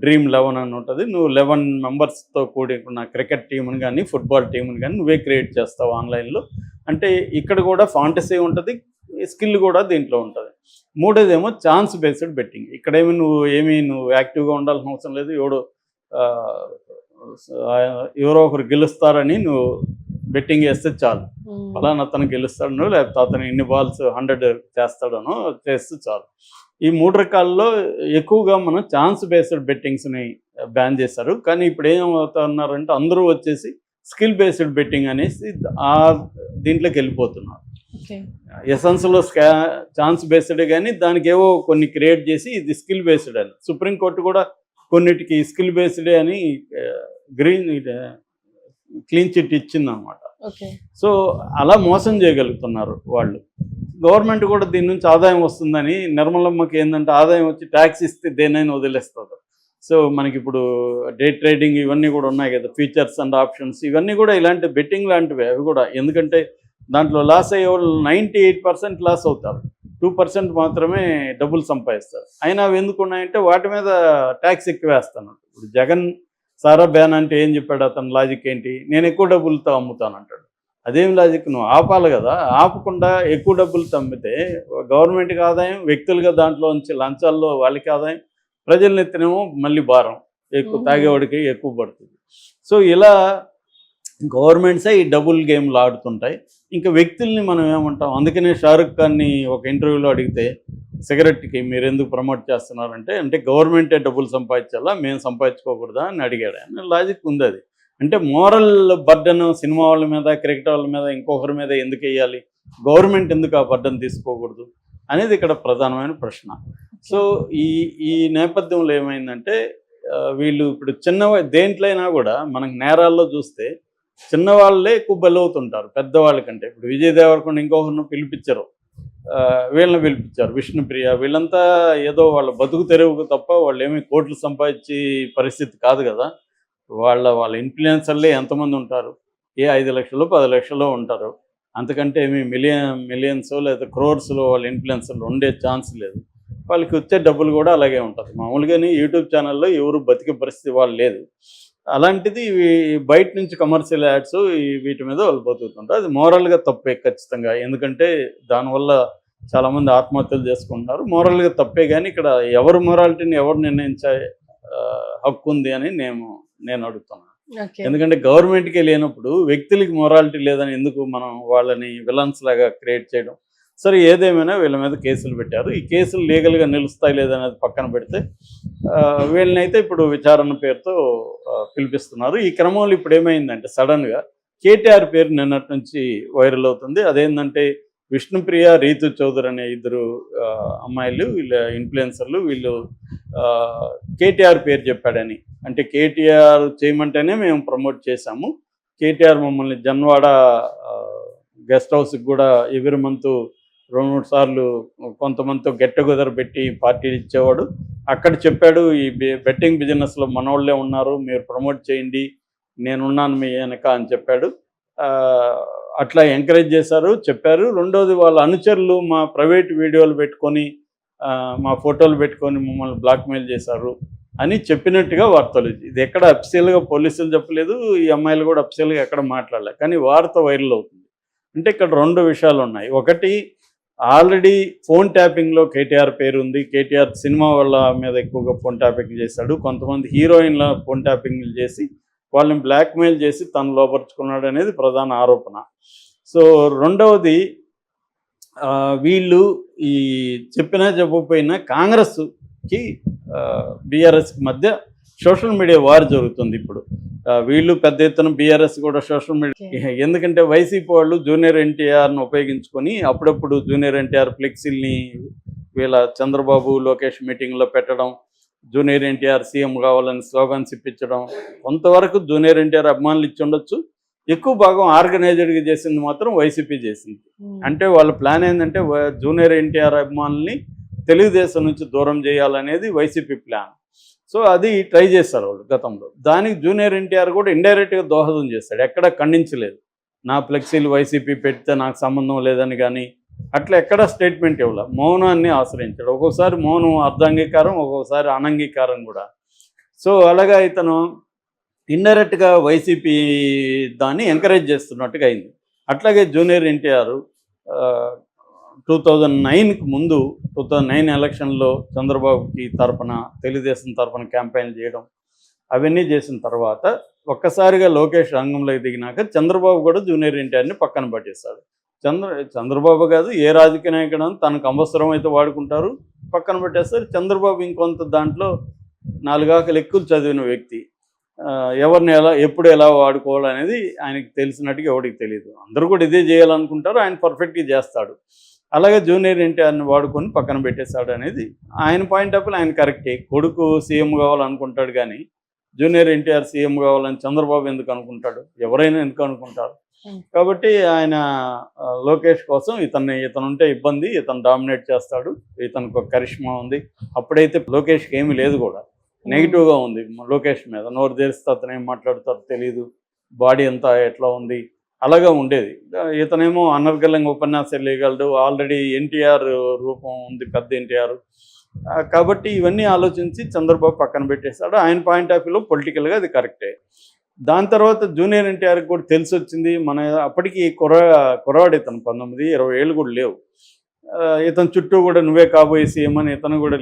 Dream 11 అని ఉంటుంది. నువ్వు 11 మెంబర్స్‌తో కూడుకున్న క్రికెట్ టీమ్‌ని గానీ, ఫుట్బాల్ టీమ్‌ని గానీ నువ్వే క్రియేట్ చేస్తావు ఆన్‌లైన్‌లో. అంటే ఇక్కడ కూడా ఫాంటసీ ఉంటది. స్కిల్ కూడా దీంట్లో ఉంటది. మూడోదేమో ఛాన్స్ బేస్డ్ బెట్టింగ్. ఇక్కడేమి నువ్వు యాక్టివ్‌గా ఉండాల్సిన అవసరం లేదు. ఎవరో ఒకరు గెలుస్తారని నువ్వు బెట్టింగ్ చేస్తే చాలు. ఫలానా అతను గెలుస్తాడనో, లేకపోతే అతను ఇన్ని బాల్స్ 100 చేస్తాడనో చేస్తే చాలు. ఈ 3 రకాల్లో ఎక్కువగా మనం ఛాన్స్ బేస్డ్ బెట్టింగ్స్‌ని బ్యాన్ చేశారు. కానీ ఇప్పుడు ఏమవుతున్నారంటే అందరూ వచ్చేసి స్కిల్ బేస్డ్ బెట్టింగ్ అనేసి దీంట్లోకి వెళ్ళిపోతున్నారు. ఎసెన్స్‌లో ఛాన్స్ బేస్డ్ కానీ దానికి ఏవో కొన్ని క్రియేట్ చేసి ఇది స్కిల్ బేస్డ్ అని సుప్రీంకోర్టు కూడా కొన్నిటికి స్కిల్ బేస్డే అని క్లీన్ చిట్ ఇచ్చిందనమాట. సో అలా మోసం చేయగలుగుతున్నారు వాళ్ళు. గవర్నమెంట్ కూడా దీని నుంచి ఆదాయం వస్తుందని, నిర్మలమ్మకి ఏంటంటే ఆదాయం వచ్చి ట్యాక్స్ ఇస్తే దేనైనా వదిలేస్తారు. సో మనకి ఇప్పుడు డే ట్రేడింగ్ ఇవన్నీ కూడా ఉన్నాయి కదా, ఫీచర్స్ అండ్ ఆప్షన్స్, ఇవన్నీ కూడా ఇలాంటి బెట్టింగ్ లాంటివి. అవి కూడా ఎందుకంటే దాంట్లో లాస్ అయ్యే వాళ్ళు 98% లాస్ అవుతారు, 2% మాత్రమే డబ్బులు సంపాదిస్తారు. అయినా అవి ఎందుకు ఉన్నాయంటే వాటి మీద ట్యాక్స్ ఎక్కువ వేస్తాను. ఇప్పుడు జగన్ సారా బ్యాన్ అంటే ఏం చెప్పాడు, అతను లాజిక్ ఏంటి, నేను ఎక్కువ డబ్బులతో అమ్ముతాను అంటాడు. అదేం లాజిక్, నువ్వు ఆపాలి కదా. ఆపకుండా ఎక్కువ డబ్బులతో అమ్మితే గవర్నమెంట్కి ఆదాయం, వ్యక్తులుగా దాంట్లో నుంచి లంచాల్లో వాళ్ళకి ఆదాయం, ప్రజల నెత్తినేమో మళ్ళీ భారం, ఎక్కువ తాగేవాడికి ఎక్కువ పడుతుంది. సో ఇలా గవర్నమెంట్సే ఈ డబుల్ గేమ్లు ఆడుతుంటాయి. ఇంకా వ్యక్తుల్ని మనం ఏమంటాం. అందుకనే షారుఖ్ ఖాన్ని ఒక ఇంటర్వ్యూలో అడిగితే సిగరెట్కి మీరు ఎందుకు ప్రమోట్ చేస్తున్నారంటే, అంటే గవర్నమెంటే డబ్బులు సంపాదించాలా, మేము సంపాదించుకోకూడదా అని అడిగాడు. ఆయన లాజిక్ ఉంది అది. అంటే మోరల్ బర్డన్ సినిమా వాళ్ళ మీద, క్రికెట్ వాళ్ళ మీద, ఇంకొకరి మీద ఎందుకు వేయాలి, గవర్నమెంట్ ఎందుకు ఆ బర్డన్ తీసుకోకూడదు అనేది ఇక్కడ ప్రధానమైన ప్రశ్న. సో ఈ నేపథ్యంలో ఏమైందంటే వీళ్ళు ఇప్పుడు దేంట్లైనా కూడా మనకు నేరాల్లో చూస్తే చిన్నవాళ్ళే ఎక్కువ బలవుతుంటారు పెద్దవాళ్ళ కంటే. ఇప్పుడు విజయ్ దేవరకొండ ఇంకొకరిని పిలిపించరు, వీళ్ళని పిలిపించారు, విష్ణుప్రియ, వీళ్ళంతా ఏదో వాళ్ళ బతుకు తెరువుకు తప్ప వాళ్ళు ఏమీ కోట్లు సంపాదించే పరిస్థితి కాదు కదా. వాళ్ళ ఇన్ఫ్లుయెన్సర్లే ఎంతమంది ఉంటారు, ఏ 5 లక్షలు 10 లక్షలు ఉంటారు. అంతకంటే ఏమి మిలియన్స్ లేదా క్రోర్స్లో వాళ్ళ ఇన్ఫ్లుయెన్సర్లు ఉండే ఛాన్స్ లేదు. వాళ్ళకి వచ్చే డబ్బులు కూడా అలాగే ఉంటుంది. మామూలుగానే యూట్యూబ్ ఛానల్లో ఎవరు బతికే పరిస్థితి వాళ్ళు లేదు. అలాంటిది ఇవి బయట నుంచి కమర్షియల్ యాడ్స్ వీటి మీద వాళ్ళు బతుకుతుంటారు. అది మోరల్గా తప్పే ఖచ్చితంగా. ఎందుకంటే దానివల్ల చాలామంది ఆత్మహత్యలు చేసుకుంటున్నారు. మోరల్గా తప్పే. కానీ ఇక్కడ ఎవరు మొరాలిటీని ఎవరు నిర్ణయించే హక్కు ఉంది అని నేను అడుగుతున్నాను. ఎందుకంటే గవర్నమెంట్కే లేనప్పుడు వ్యక్తులకి మొరాలిటీ లేదని ఎందుకు మనం వాళ్ళని విలన్స్ లాగా క్రియేట్ చేయడం. సరే, ఏదేమైనా వీళ్ళ మీద కేసులు పెట్టారు. ఈ కేసులు లీగల్గా నిలుస్తాయి లేదనేది పక్కన పెడితే వీళ్ళనైతే ఇప్పుడు విచారణ పేరుతో పిలిపిస్తున్నారు. ఈ క్రమంలో ఇప్పుడు ఏమైందంటే సడన్గా కేటీఆర్ పేరు నిన్నటి నుంచి వైరల్ అవుతుంది. అదేంటంటే విష్ణుప్రియ, రీతు చౌదరి అనే 2 అమ్మాయిలు, వీళ్ళ ఇన్ఫ్లుయెన్సర్లు, వీళ్ళు కేటీఆర్ పేరు చెప్పాడని. అంటే కేటీఆర్ చేయమంటేనే మేము ప్రమోట్ చేశాము, కేటీఆర్ మమ్మల్ని జన్వాడ గెస్ట్ హౌస్కి కూడా ఎవ్రీ మంత్ 2-3 సార్లు కొంతమందితో గెట్ టుగెదర్ పెట్టి పార్టీలు ఇచ్చేవాడు. అక్కడ చెప్పాడు, ఈ బెట్టింగ్ బిజినెస్లో మనోళ్ళే ఉన్నారు, మీరు ప్రమోట్ చేయండి, నేనున్నాను మీ వెనక అని చెప్పాడు. అట్లా ఎంకరేజ్ చేశారు, చెప్పారు. రెండోది వాళ్ళ అనుచరులు మా ప్రైవేట్ వీడియోలు పెట్టుకొని, మా ఫోటోలు పెట్టుకొని మమ్మల్ని బ్లాక్మెయిల్ చేశారు అని చెప్పినట్టుగా వార్తలు. ఇది ఎక్కడ అఫీషియల్గా పోలీసులు చెప్పలేదు, ఈ అమ్మాయిలు కూడా అఫీషియల్గా ఎక్కడ మాట్లాడలేదు. కానీ వార్త వైరల్ అవుతుంది. అంటే ఇక్కడ 2 విషయాలు ఉన్నాయి. ఒకటి, ఆల్రెడీ ఫోన్ ట్యాపింగ్లో కేటీఆర్ పేరు ఉంది. కేటీఆర్ సినిమా వాళ్ళ మీద ఎక్కువగా ఫోన్ ట్యాపింగ్ చేశాడు. కొంతమంది హీరోయిన్ల ఫోన్ ట్యాపింగ్లు చేసి వాళ్ళని బ్లాక్మెయిల్ చేసి తను లోపరుచుకున్నాడు అనేది ప్రధాన ఆరోపణ. సో రెండవది, వీళ్ళు ఈ చెప్పకపోయినా కాంగ్రెస్కి బీఆర్ఎస్కి మధ్య సోషల్ మీడియా వార్ జరుగుతుంది ఇప్పుడు. వీళ్ళు పెద్ద ఎత్తున, బీఆర్ఎస్ కూడా సోషల్ మీడియా. ఎందుకంటే వైసీపీ వాళ్ళు జూనియర్ ఎన్టీఆర్ని ఉపయోగించుకొని అప్పుడప్పుడు జూనియర్ ఎన్టీఆర్ ఫ్లెక్సీల్ని వీళ్ళ చంద్రబాబు, లోకేష్ మీటింగ్లో పెట్టడం, జూనియర్ ఎన్టీఆర్ సీఎం కావాలని స్లోగన్స్ ఇప్పించడం. కొంతవరకు జూనియర్ ఎన్టీఆర్ అభిమానులు ఇచ్చి ఉండొచ్చు, ఎక్కువ భాగం ఆర్గనైజ్డ్గా చేసింది మాత్రం వైసీపీ చేసింది. అంటే వాళ్ళ ప్లాన్ ఏంటంటే జూనియర్ ఎన్టీఆర్ అభిమానుల్ని తెలుగుదేశం నుంచి దూరం చేయాలనేది వైసీపీ ప్లాన్. సో అది ట్రై చేస్తారు వాళ్ళు గతంలో. దానికి జూనియర్ ఎన్టీఆర్ కూడా ఇండైరెక్ట్గా దోహదం చేస్తాడు, ఎక్కడ ఖండించలేదు. నా ఫ్లెక్సీలు వైసీపీ పెడితే నాకు సంబంధం లేదని కానీ అట్లా ఎక్కడా స్టేట్మెంట్ ఇవ్వాలి. మౌనాన్ని ఆశ్రయించాడు. ఒక్కోసారి మౌనం అర్ధాంగీకారం, ఒక్కోసారి అనంగీకారం కూడా. సో అలాగా ఇతను ఇండైరెక్ట్గా వైసీపీ దాన్ని ఎంకరేజ్ చేస్తున్నట్టుగా అయింది. అట్లాగే జూనియర్ ఎన్టీఆర్ 2009కి ముందు 2009 ఎలక్షన్లో చంద్రబాబుకి తరపున తెలుగుదేశం తరపున క్యాంపెయిన్ చేయడం అవన్నీ చేసిన తర్వాత ఒక్కసారిగా లోకేష్ రంగంలోకి దిగినాక చంద్రబాబు కూడా జూనియర్ ఎన్టీఆర్ని పక్కన పట్టేస్తాడు. చంద్రబాబు కాదు, ఏ రాజకీయ నాయకుడు తనకు అవసరం అయితే వాడుకుంటారు, పక్కన పెట్టేస్తారు. చంద్రబాబు ఇంకొంత దాంట్లో 4 ఆకలు ఎక్కువ చదివిన వ్యక్తి. ఎవరిని ఎప్పుడు ఎలా వాడుకోవాలనేది ఆయనకి తెలిసినట్టుగా ఎవరికి తెలియదు. అందరూ కూడా ఇదే చేయాలనుకుంటారు, ఆయన పర్ఫెక్ట్గా చేస్తాడు. అలాగే జూనియర్ ఎన్టీఆర్ని వాడుకొని పక్కన పెట్టేశాడు అనేది ఆయన పాయింట్ ఆఫ్ వ్యూ. ఆయన కరెక్టే, కొడుకు సీఎం కావాలనుకుంటాడు, కానీ జూనియర్ ఎన్టీఆర్ సీఎం కావాలని చంద్రబాబు ఎందుకు అనుకుంటాడు? ఎవరైనా ఎందుకు అనుకుంటారు? కాబట్టి ఆయన లోకేష్ కోసం ఇతను ఉంటే ఇబ్బంది, ఇతను డామినేట్ చేస్తాడు, ఇతనికి ఒక కరిష్మా ఉంది. అప్పుడైతే లోకేష్కి ఏమీ లేదు కూడా, నెగిటివ్గా ఉంది లోకేష్ మీద. నోరు తెరిస్తే అతను ఏం మాట్లాడతారో తెలియదు, బాడీ అంతా ఎట్లా ఉంది, అలాగా ఉండేది. ఇతనేమో అనర్గళంగా ఉపన్యాసాలు వేయగలడు, ఆల్రెడీ ఎన్టీఆర్ రూపం ఉంది, పెద్ద ఎన్టీఆర్. కాబట్టి ఇవన్నీ ఆలోచించి చంద్రబాబు పక్కన పెట్టేశాడు. ఆయన పాయింట్ ఆఫ్ వ్యూలో పొలిటికల్గా అది కరెక్టే. దాని తర్వాత జూనియర్ ఎన్టీఆర్కి కూడా తెలిసి వచ్చింది, మన అప్పటికి కుర్రాడు ఇతను, 19-20 ఏళ్ళు కూడా లేవు. ఇతని చుట్టూ కూడా నువ్వే కాబోయే సీఎం అని ఇతను కూడా